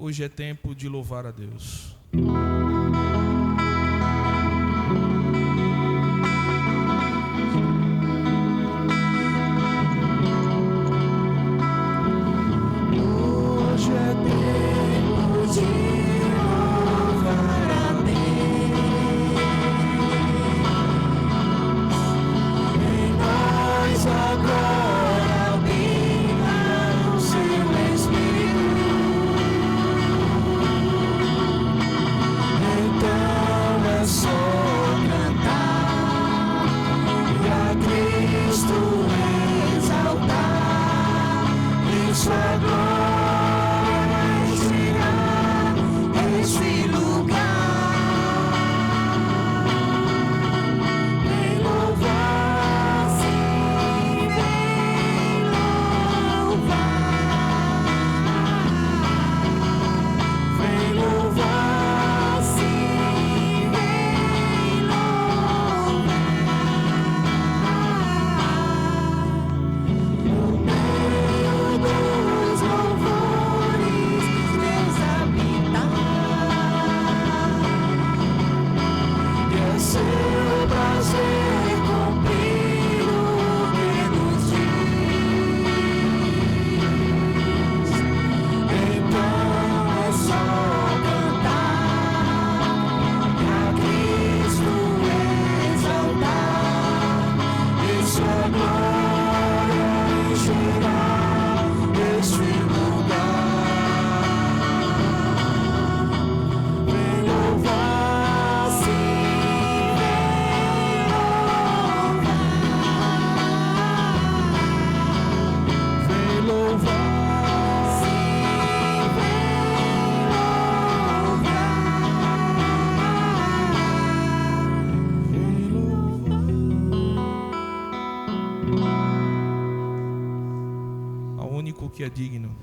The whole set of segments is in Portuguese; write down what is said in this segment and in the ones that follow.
Hoje é tempo de louvar a Deus. Que é digno.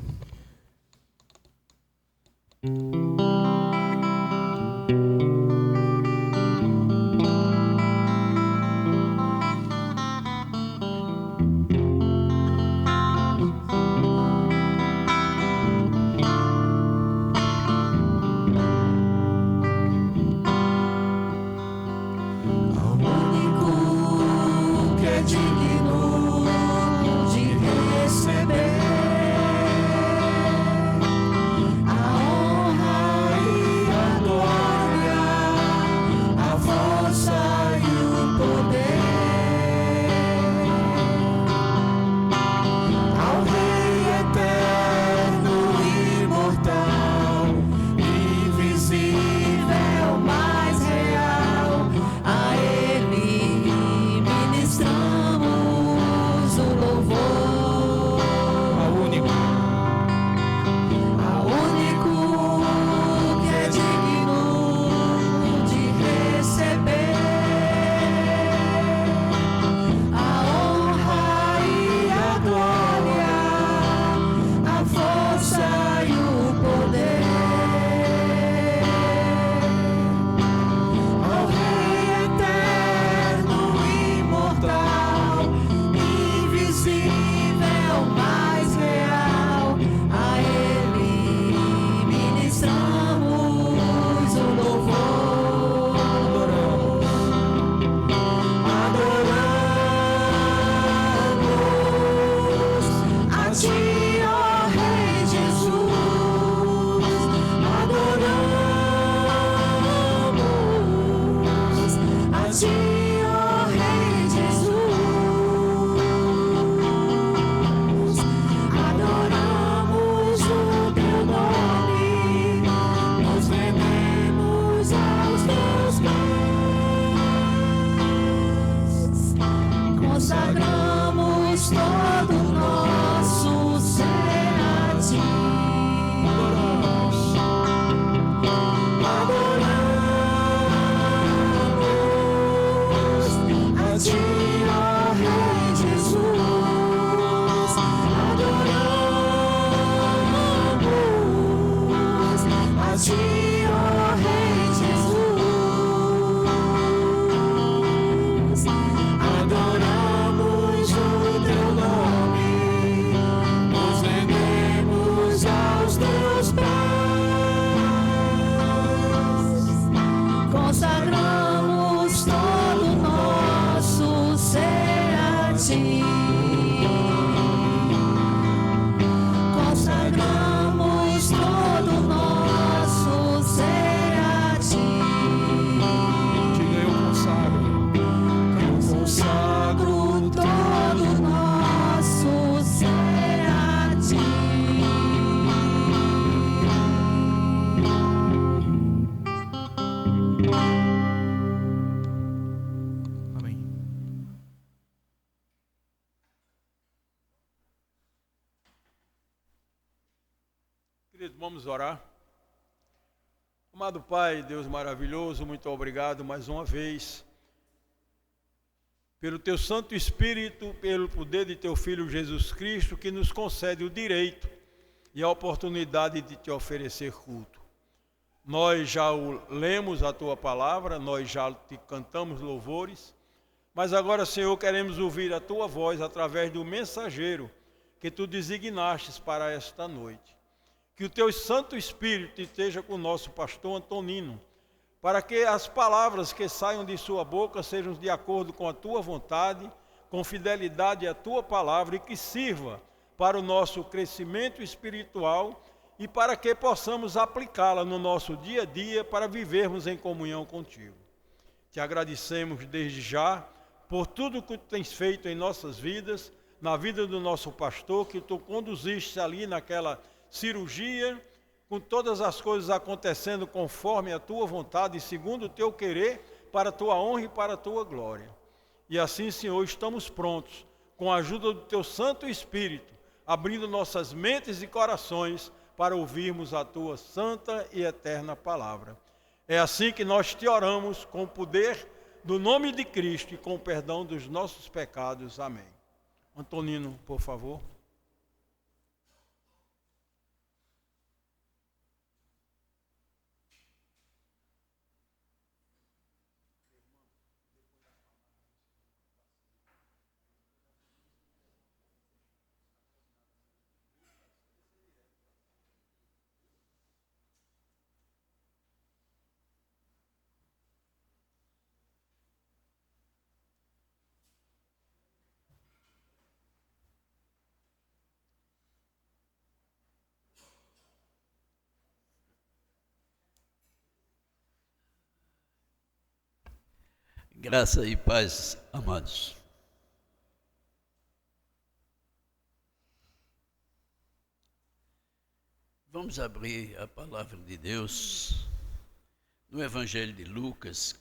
Teus pés. ti. Consagramos todo nosso ser a ti. Diga, eu consagro. Eu consagro todo nosso ser a ti. Amém. Queridos, vamos orar. Amado Pai, Deus maravilhoso, muito obrigado mais uma vez pelo Teu Santo Espírito, pelo poder de Teu Filho Jesus Cristo, que nos concede o direito e a oportunidade de Te oferecer culto. Nós já lemos a Tua palavra, nós já Te cantamos louvores, mas agora, Senhor, queremos ouvir a Tua voz através do mensageiro que Tu designastes para esta noite. Que o Teu Santo Espírito esteja com o nosso pastor Antonino, para que as palavras que saiam de sua boca sejam de acordo com a Tua vontade, com fidelidade à Tua palavra e que sirva para o nosso crescimento espiritual e para que possamos aplicá-la no nosso dia a dia para vivermos em comunhão contigo. Te agradecemos desde já por tudo que Tu tens feito em nossas vidas, na vida do nosso pastor, que Tu conduziste ali naquela cirurgia, com todas as coisas acontecendo conforme a Tua vontade e segundo o Teu querer, para a Tua honra e para a Tua glória. E assim, Senhor, estamos prontos, com a ajuda do Teu Santo Espírito, abrindo nossas mentes e corações para ouvirmos a Tua santa e eterna palavra. É assim que nós Te oramos, com o poder do nome de Cristo e com o perdão dos nossos pecados. Amém. Antonino, por favor. Graça e paz, amados. Vamos abrir a palavra de Deus no Evangelho de Lucas,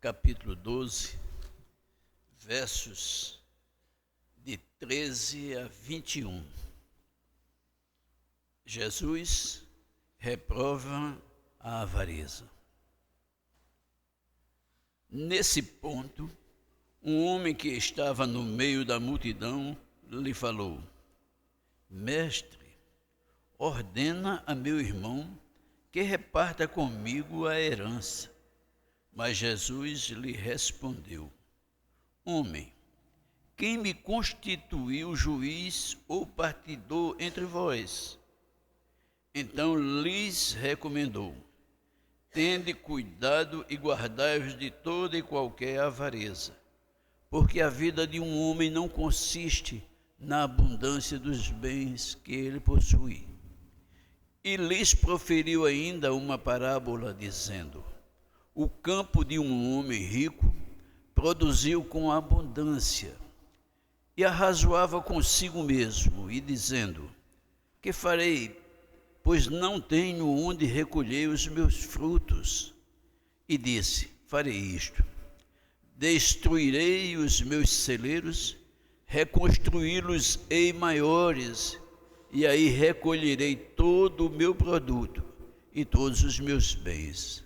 capítulo 12, versos de 13 a 21. Jesus reprova a avareza. Nesse ponto, um homem que estava no meio da multidão lhe falou: Mestre, ordena a meu irmão que reparta comigo a herança. Mas Jesus lhe respondeu: Homem, quem me constituiu juiz ou partidor entre vós? Então lhes recomendou: Tende cuidado e guardai-vos de toda e qualquer avareza, porque a vida de um homem não consiste na abundância dos bens que ele possui. E lhes proferiu ainda uma parábola, dizendo: O campo de um homem rico produziu com abundância, e arrazoava consigo mesmo, e dizendo: Que farei? Pois não tenho onde recolher os meus frutos. E disse: Farei isto: destruirei os meus celeiros, reconstruí-los-ei maiores, e aí recolherei todo o meu produto e todos os meus bens.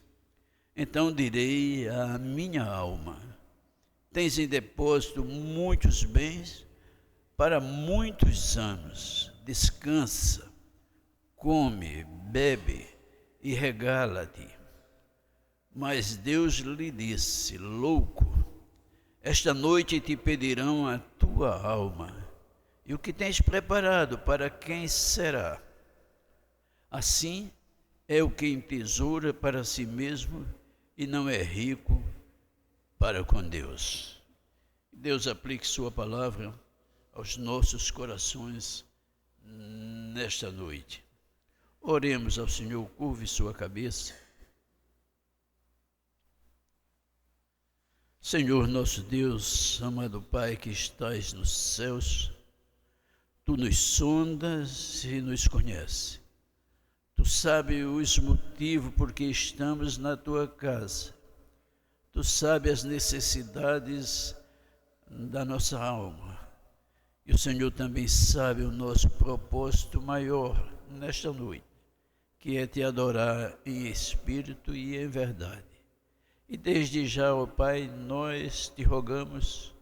Então direi à minha alma: Tens em depósito muitos bens para muitos anos. Descansa, come, bebe e regala-te. Mas Deus lhe disse: Louco, esta noite te pedirão a tua alma, e o que tens preparado, para quem será? Assim é o que entesoura para si mesmo e não é rico para com Deus. Deus aplique sua palavra aos nossos corações nesta noite. Oremos ao Senhor, curve sua cabeça. Senhor nosso Deus, amado Pai que estás nos céus, Tu nos sondas e nos conheces. Tu sabes os motivos por que estamos na Tua casa. Tu sabes as necessidades da nossa alma. E o Senhor também sabe o nosso propósito maior nesta noite, que é Te adorar em espírito e em verdade. E desde já, ó Pai, nós Te rogamos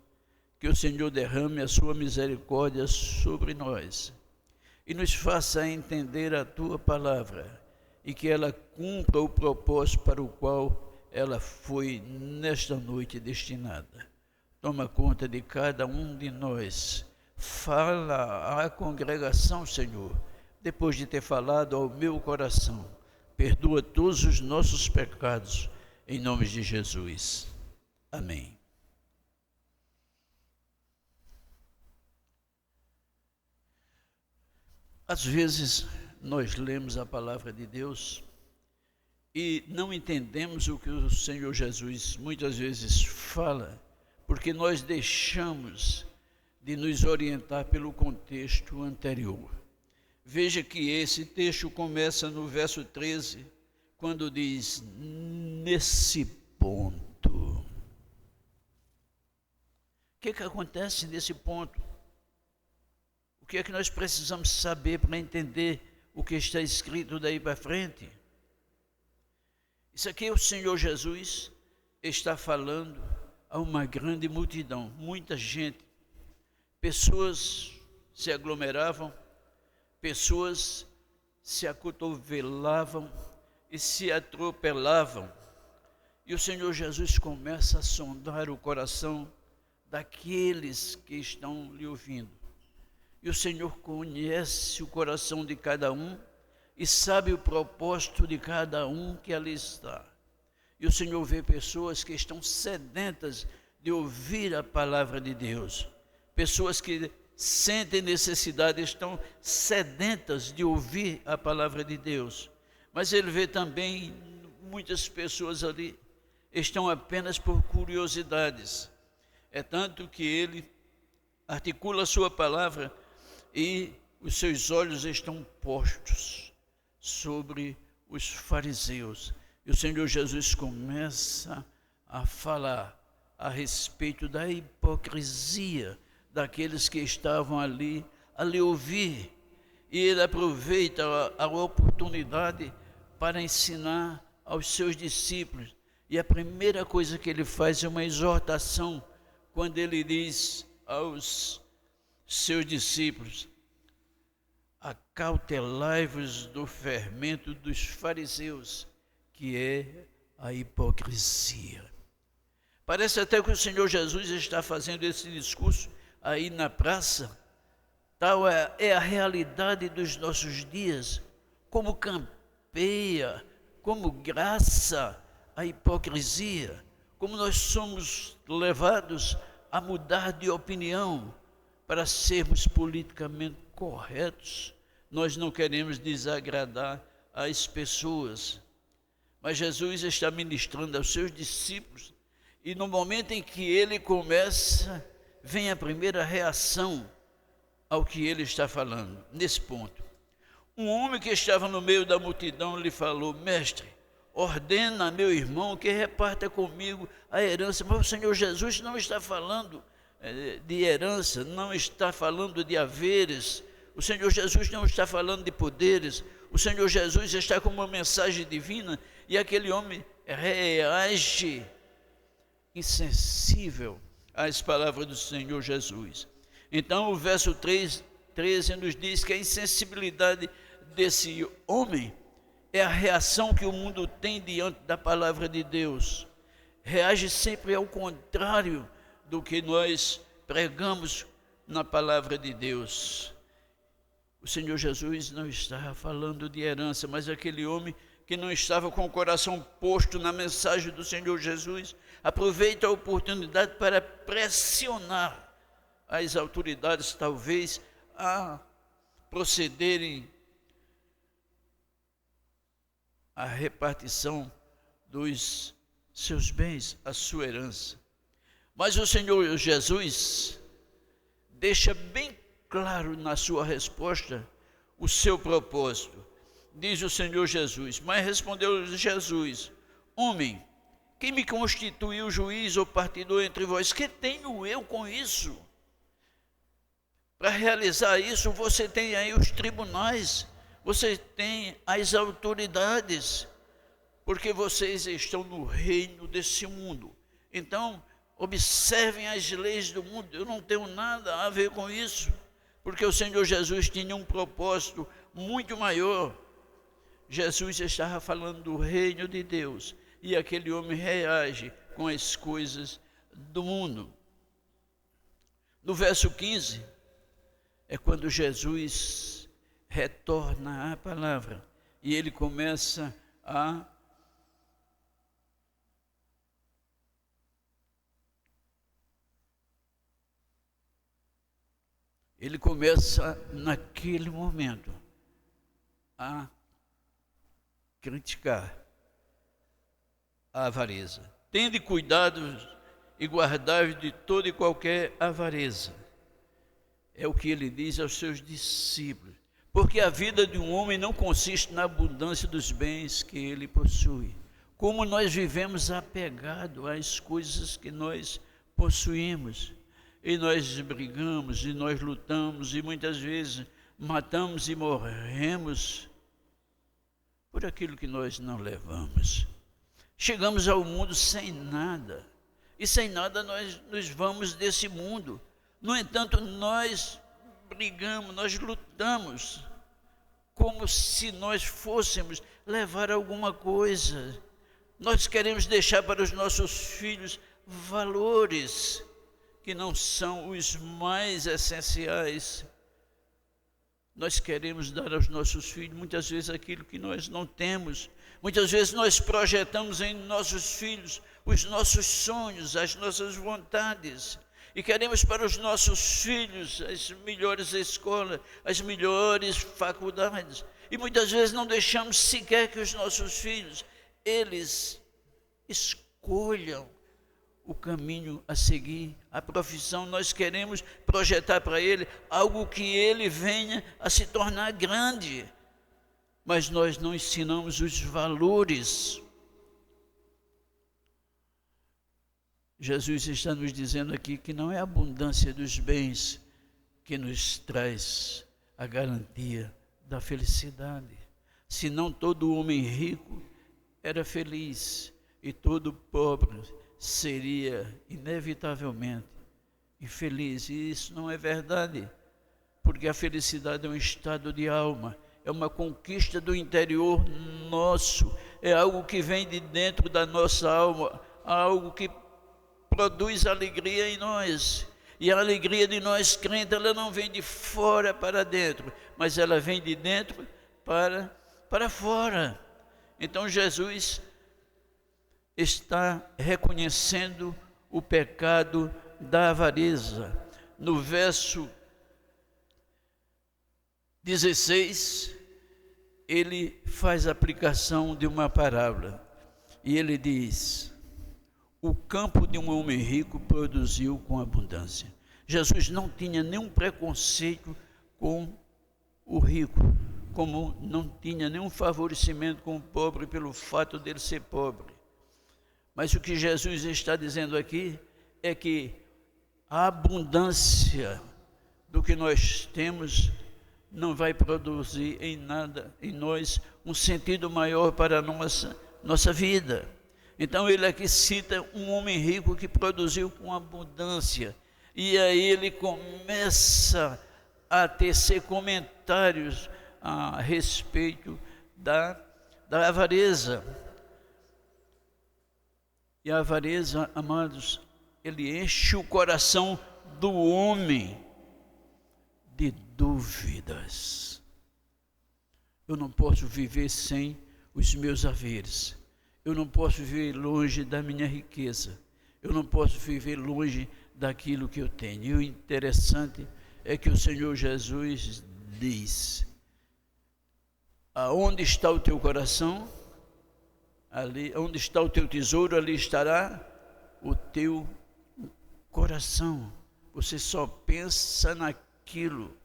que o Senhor derrame a Sua misericórdia sobre nós e nos faça entender a Tua palavra e que ela cumpra o propósito para o qual ela foi nesta noite destinada. Toma conta de cada um de nós. Fala à congregação, Senhor, depois de ter falado ao meu coração. Perdoa todos os nossos pecados, em nome de Jesus. Amém. Às vezes, nós lemos a palavra de Deus e não entendemos o que o Senhor Jesus muitas vezes fala, porque nós deixamos de nos orientar pelo contexto anterior. Veja que esse texto começa no verso 13, quando diz, nesse ponto. O que acontece nesse ponto? O que é que nós precisamos saber para entender o que está escrito daí para frente? Isso aqui o Senhor Jesus está falando a uma grande multidão, muita gente. Pessoas se aglomeravam, pessoas se acotovelavam e se atropelavam. E o Senhor Jesus começa a sondar o coração daqueles que estão lhe ouvindo. E o Senhor conhece o coração de cada um e sabe o propósito de cada um que ali está. E o Senhor vê pessoas que estão sedentas de ouvir a palavra de Deus. Pessoas que sentem necessidade, estão sedentas de ouvir a palavra de Deus. Mas Ele vê também muitas pessoas ali estão apenas por curiosidades. É tanto que Ele articula a sua palavra e os seus olhos estão postos sobre os fariseus. E o Senhor Jesus começa a falar a respeito da hipocrisia daqueles que estavam ali a lhe ouvir. E Ele aproveita a oportunidade para ensinar aos seus discípulos. E a primeira coisa que Ele faz é uma exortação, quando Ele diz aos seus discípulos, acautelai-vos do fermento dos fariseus, que é a hipocrisia. Parece até que o Senhor Jesus está fazendo esse discurso aí na praça. Tal é a realidade dos nossos dias, como campeia, como graça a hipocrisia, como nós somos levados a mudar de opinião para sermos politicamente corretos. Nós não queremos desagradar as pessoas, mas Jesus está ministrando aos seus discípulos e no momento em que Ele começa, vem a primeira reação ao que Ele está falando, nesse ponto. Um homem que estava no meio da multidão lhe falou, mestre, ordena a meu irmão que reparta comigo a herança. Mas o Senhor Jesus não está falando de herança, não está falando de haveres, o Senhor Jesus não está falando de poderes, o Senhor Jesus está com uma mensagem divina e aquele homem reage insensível às palavras do Senhor Jesus. Então o verso 13 nos diz que a insensibilidade desse homem é a reação que o mundo tem diante da palavra de Deus. Reage sempre ao contrário do que nós pregamos na palavra de Deus. O Senhor Jesus não está falando de herança, mas aquele homem que não estava com o coração posto na mensagem do Senhor Jesus, aproveita a oportunidade para pressionar as autoridades, talvez, a procederem à repartição dos seus bens, a sua herança. Mas o Senhor Jesus deixa bem claro na sua resposta o seu propósito. Diz o Senhor Jesus: mas respondeu Jesus: homem, quem me constituiu juiz ou partidor entre vós? Que tenho eu com isso? Para realizar isso, você tem aí os tribunais, você tem as autoridades, porque vocês estão no reino desse mundo. Então, observem as leis do mundo. Eu não tenho nada a ver com isso, porque o Senhor Jesus tinha um propósito muito maior. Jesus estava falando do reino de Deus, e aquele homem reage com as coisas do mundo. No verso 15, é quando Jesus retorna à palavra, e ele começa a naquele momento a criticar a avareza. Tende cuidado e guardai-vos de toda e qualquer avareza. É o que ele diz aos seus discípulos. Porque a vida de um homem não consiste na abundância dos bens que ele possui. Como nós vivemos apegado às coisas que nós possuímos. E nós brigamos, e nós lutamos, e muitas vezes matamos e morremos por aquilo que nós não levamos. Chegamos ao mundo sem nada, e sem nada nós nos vamos desse mundo. No entanto, nós brigamos, nós lutamos, como se nós fôssemos levar alguma coisa. Nós queremos deixar para os nossos filhos valores que não são os mais essenciais. Nós queremos dar aos nossos filhos, muitas vezes, aquilo que nós não temos. Muitas vezes nós projetamos em nossos filhos os nossos sonhos, as nossas vontades. E queremos para os nossos filhos as melhores escolas, as melhores faculdades. E muitas vezes não deixamos sequer que os nossos filhos, eles escolham o caminho a seguir, a profissão. Nós queremos projetar para ele algo que ele venha a se tornar grande, mas nós não ensinamos os valores. Jesus está nos dizendo aqui que não é a abundância dos bens que nos traz a garantia da felicidade. Senão todo homem rico era feliz e todo pobre seria inevitavelmente infeliz. E isso não é verdade, porque a felicidade é um estado de alma, é uma conquista do interior nosso, é algo que vem de dentro da nossa alma, algo que produz alegria em nós. E a alegria de nós crentes, ela não vem de fora para dentro, mas ela vem de dentro para fora. Então Jesus está reconhecendo o pecado da avareza. No verso 16, ele faz a aplicação de uma parábola. E ele diz: o campo de um homem rico produziu com abundância. Jesus não tinha nenhum preconceito com o rico, como não tinha nenhum favorecimento com o pobre pelo fato dele ser pobre. Mas o que Jesus está dizendo aqui é que a abundância do que nós temos não vai produzir em nada em nós um sentido maior para a nossa vida. Então ele aqui cita um homem rico que produziu com abundância. E aí ele começa a tecer comentários a respeito da avareza. E a avareza, amados, ele enche o coração do homem de dúvidas. Eu não posso viver sem os meus haveres. Eu não posso viver longe da minha riqueza. Eu não posso viver longe daquilo que eu tenho. E o interessante é que o Senhor Jesus diz: aonde está o teu coração, ali, onde está o teu tesouro, ali estará o teu coração. Você só pensa naquilo.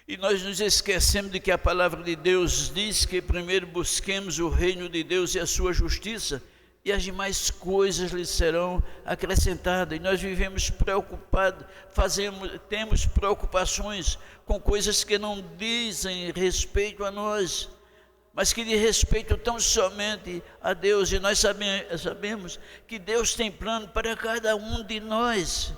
E nós nos esquecemos de que a palavra de Deus diz que primeiro busquemos o reino de Deus e a sua justiça, e as demais coisas lhe serão acrescentadas. E nós vivemos preocupados, temos preocupações com coisas que não dizem respeito a nós, mas que diz respeito tão somente a Deus. E nós sabemos que Deus tem plano para cada um de nós.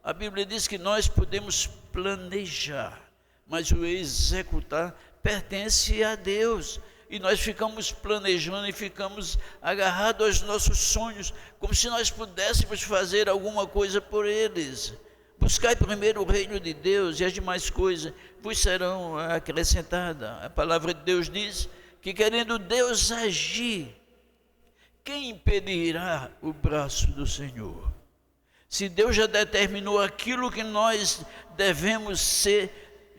A Bíblia diz que nós podemos planejar, mas o executar pertence a Deus. E nós ficamos planejando e ficamos agarrados aos nossos sonhos, como se nós pudéssemos fazer alguma coisa por eles. Buscai primeiro o reino de Deus e as demais coisas vos serão acrescentadas. A palavra de Deus diz que, querendo Deus agir, quem impedirá o braço do Senhor? Se Deus já determinou aquilo que nós devemos ser,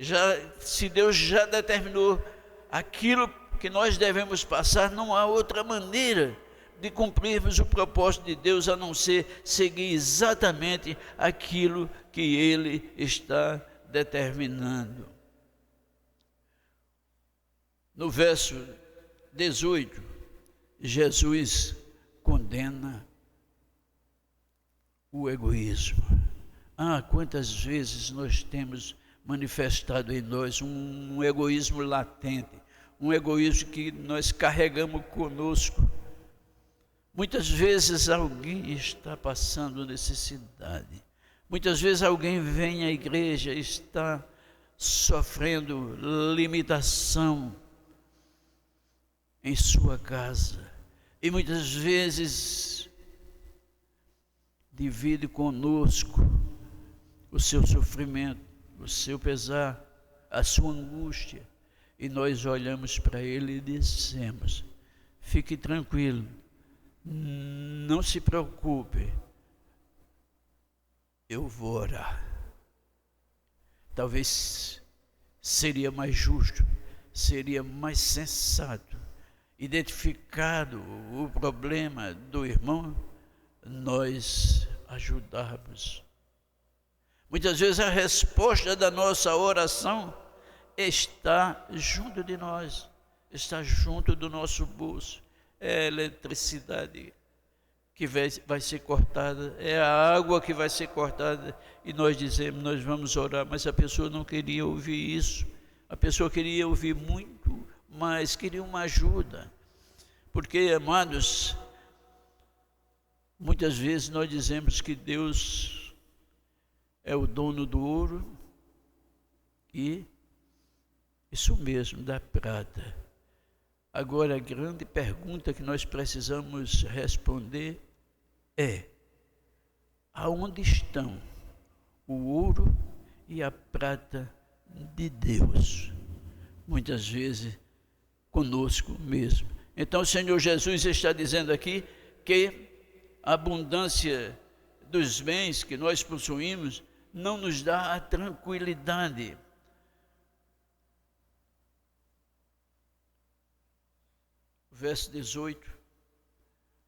se Deus já determinou aquilo que nós devemos passar, não há outra maneira de cumprirmos o propósito de Deus a não ser seguir exatamente aquilo que Ele está determinando. No verso 18, Jesus condena o egoísmo. Quantas vezes nós temos manifestado em nós um egoísmo latente, um egoísmo que nós carregamos conosco. Muitas vezes alguém está passando necessidade, muitas vezes alguém vem à igreja e está sofrendo limitação em sua casa, e muitas vezes divide conosco o seu sofrimento, o seu pesar, a sua angústia, e nós olhamos para ele e dizemos: fique tranquilo, não se preocupe, eu vou orar. Talvez seria mais justo, seria mais sensato, identificado o problema do irmão, nós ajudarmos. Muitas vezes a resposta da nossa oração está junto de nós, está junto do nosso bolso. É a eletricidade que vai ser cortada, é a água que vai ser cortada, e nós dizemos: nós vamos orar, mas a pessoa não queria ouvir isso. A pessoa queria ouvir muito, mas queria uma ajuda. Porque, amados, muitas vezes nós dizemos que Deus é o dono do ouro e isso mesmo, da prata. Agora, a grande pergunta que nós precisamos responder é: aonde estão o ouro e a prata de Deus? Muitas vezes conosco mesmo. Então o Senhor Jesus está dizendo aqui que a abundância dos bens que nós possuímos não nos dá a tranquilidade. Verso 18,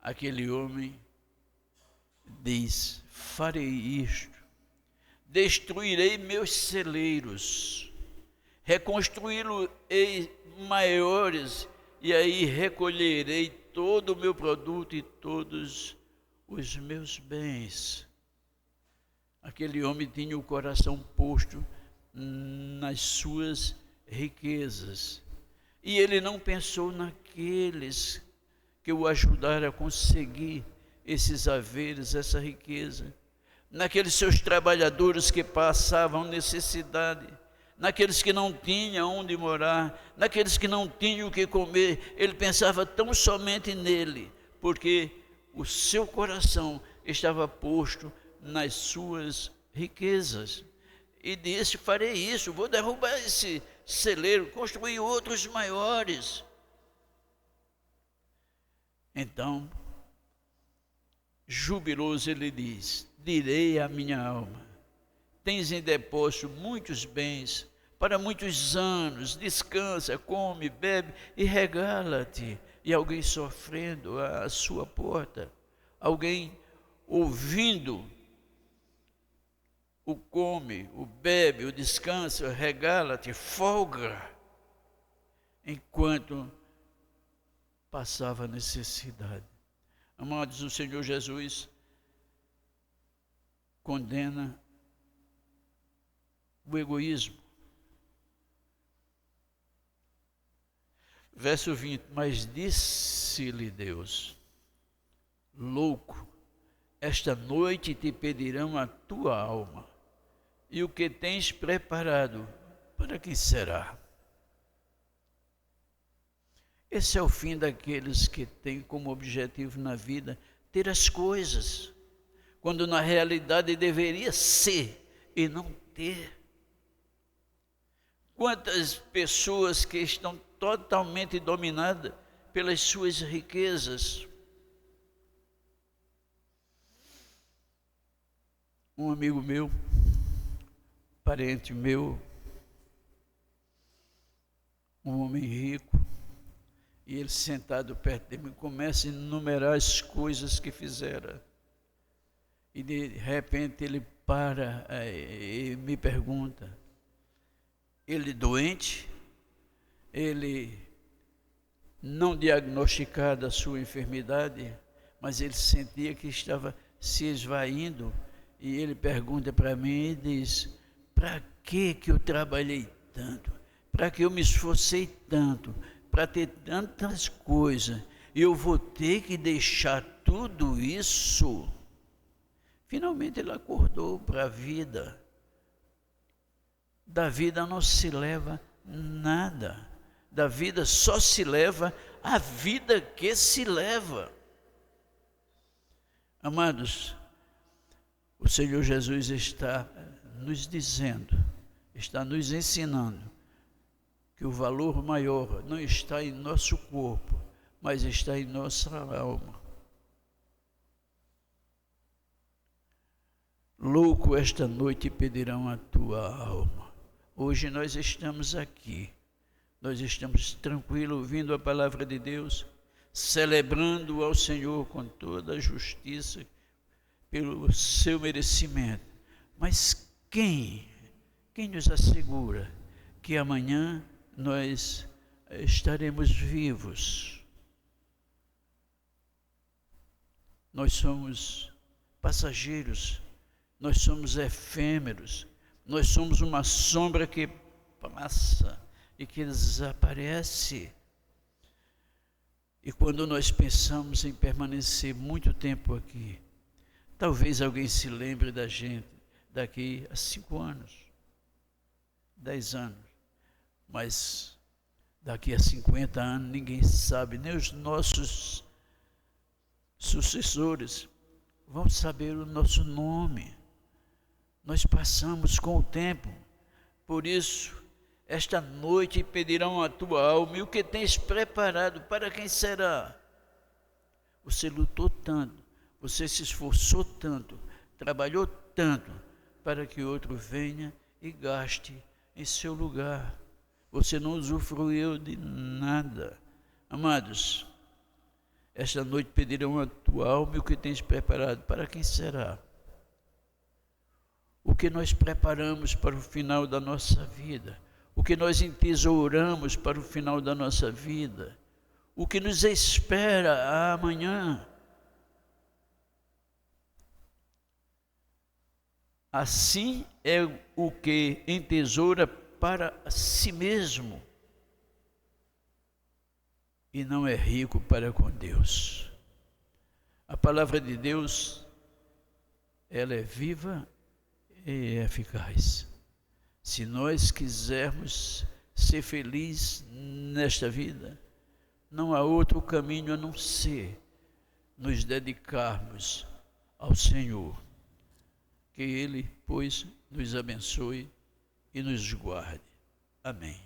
aquele homem diz: farei isto, destruirei meus celeiros, reconstruí-los-ei maiores, e aí recolherei todo o meu produto e todos os meus bens. Aquele homem tinha o coração posto nas suas riquezas, e ele não pensou naqueles que o ajudaram a conseguir esses haveres, essa riqueza, naqueles seus trabalhadores que passavam necessidade, naqueles que não tinham onde morar, naqueles que não tinham o que comer. Ele pensava tão somente nele, porque o seu coração estava posto nas suas riquezas. E disse: farei isso, vou derrubar esse celeiro, construir outros maiores. Então, jubiloso, ele diz: direi à minha alma, tens em depósito muitos bens, para muitos anos, descansa, come, bebe e regala-te. E alguém sofrendo à sua porta, alguém ouvindo o come, o bebe, o descansa, o regala-te, folga, enquanto passava necessidade. Amados, o Senhor Jesus condena o egoísmo. Verso 20, mas disse-lhe Deus: louco, esta noite te pedirão a tua alma, e o que tens preparado, para quem será? Esse é o fim daqueles que têm como objetivo na vida ter as coisas, quando na realidade deveria ser e não ter. Quantas pessoas que estão totalmente dominadas pelas suas riquezas. Um amigo meu, parente meu, um homem rico, e ele sentado perto de mim começa a enumerar as coisas que fizera. E de repente ele para e me pergunta: ele doente, ele não diagnosticado a sua enfermidade, mas ele sentia que estava se esvaindo, e ele pergunta para mim e diz: para que eu trabalhei tanto? Para que eu me esforcei tanto? Para ter tantas coisas, e eu vou ter que deixar tudo isso? Finalmente ele acordou para a vida. Da vida não se leva nada. Da vida só se leva a vida que se leva. Amados, o Senhor Jesus está nos dizendo, está nos ensinando que o valor maior não está em nosso corpo, mas está em nossa alma. Louco, esta noite pedirão a tua alma. Hoje nós estamos aqui, nós estamos tranquilos, ouvindo a palavra de Deus, celebrando ao Senhor com toda a justiça, pelo seu merecimento. Mas quem nos assegura que amanhã nós estaremos vivos? Nós somos passageiros, nós somos efêmeros, nós somos uma sombra que passa e que desaparece. E quando nós pensamos em permanecer muito tempo aqui, talvez alguém se lembre da gente daqui a 5 anos, 10 anos, mas daqui a 50 anos ninguém sabe, nem os nossos sucessores vão saber o nosso nome. Nós passamos com o tempo. Por isso, esta noite pedirão a tua alma, e o que tens preparado, para quem será? Você lutou tanto, você se esforçou tanto, trabalhou tanto, para que outro venha e gaste em seu lugar. Você não usufruiu de nada. Amados, esta noite pedirão a tua alma, e o que tens preparado, para quem será? O que nós preparamos para o final da nossa vida, o que nós entesouramos para o final da nossa vida, o que nos espera amanhã. Assim é o que entesoura para si mesmo e não é rico para com Deus. A palavra de Deus, ela é viva e eficaz. Se nós quisermos ser felizes nesta vida, não há outro caminho a não ser nos dedicarmos ao Senhor. Que Ele, pois, nos abençoe e nos guarde. Amém.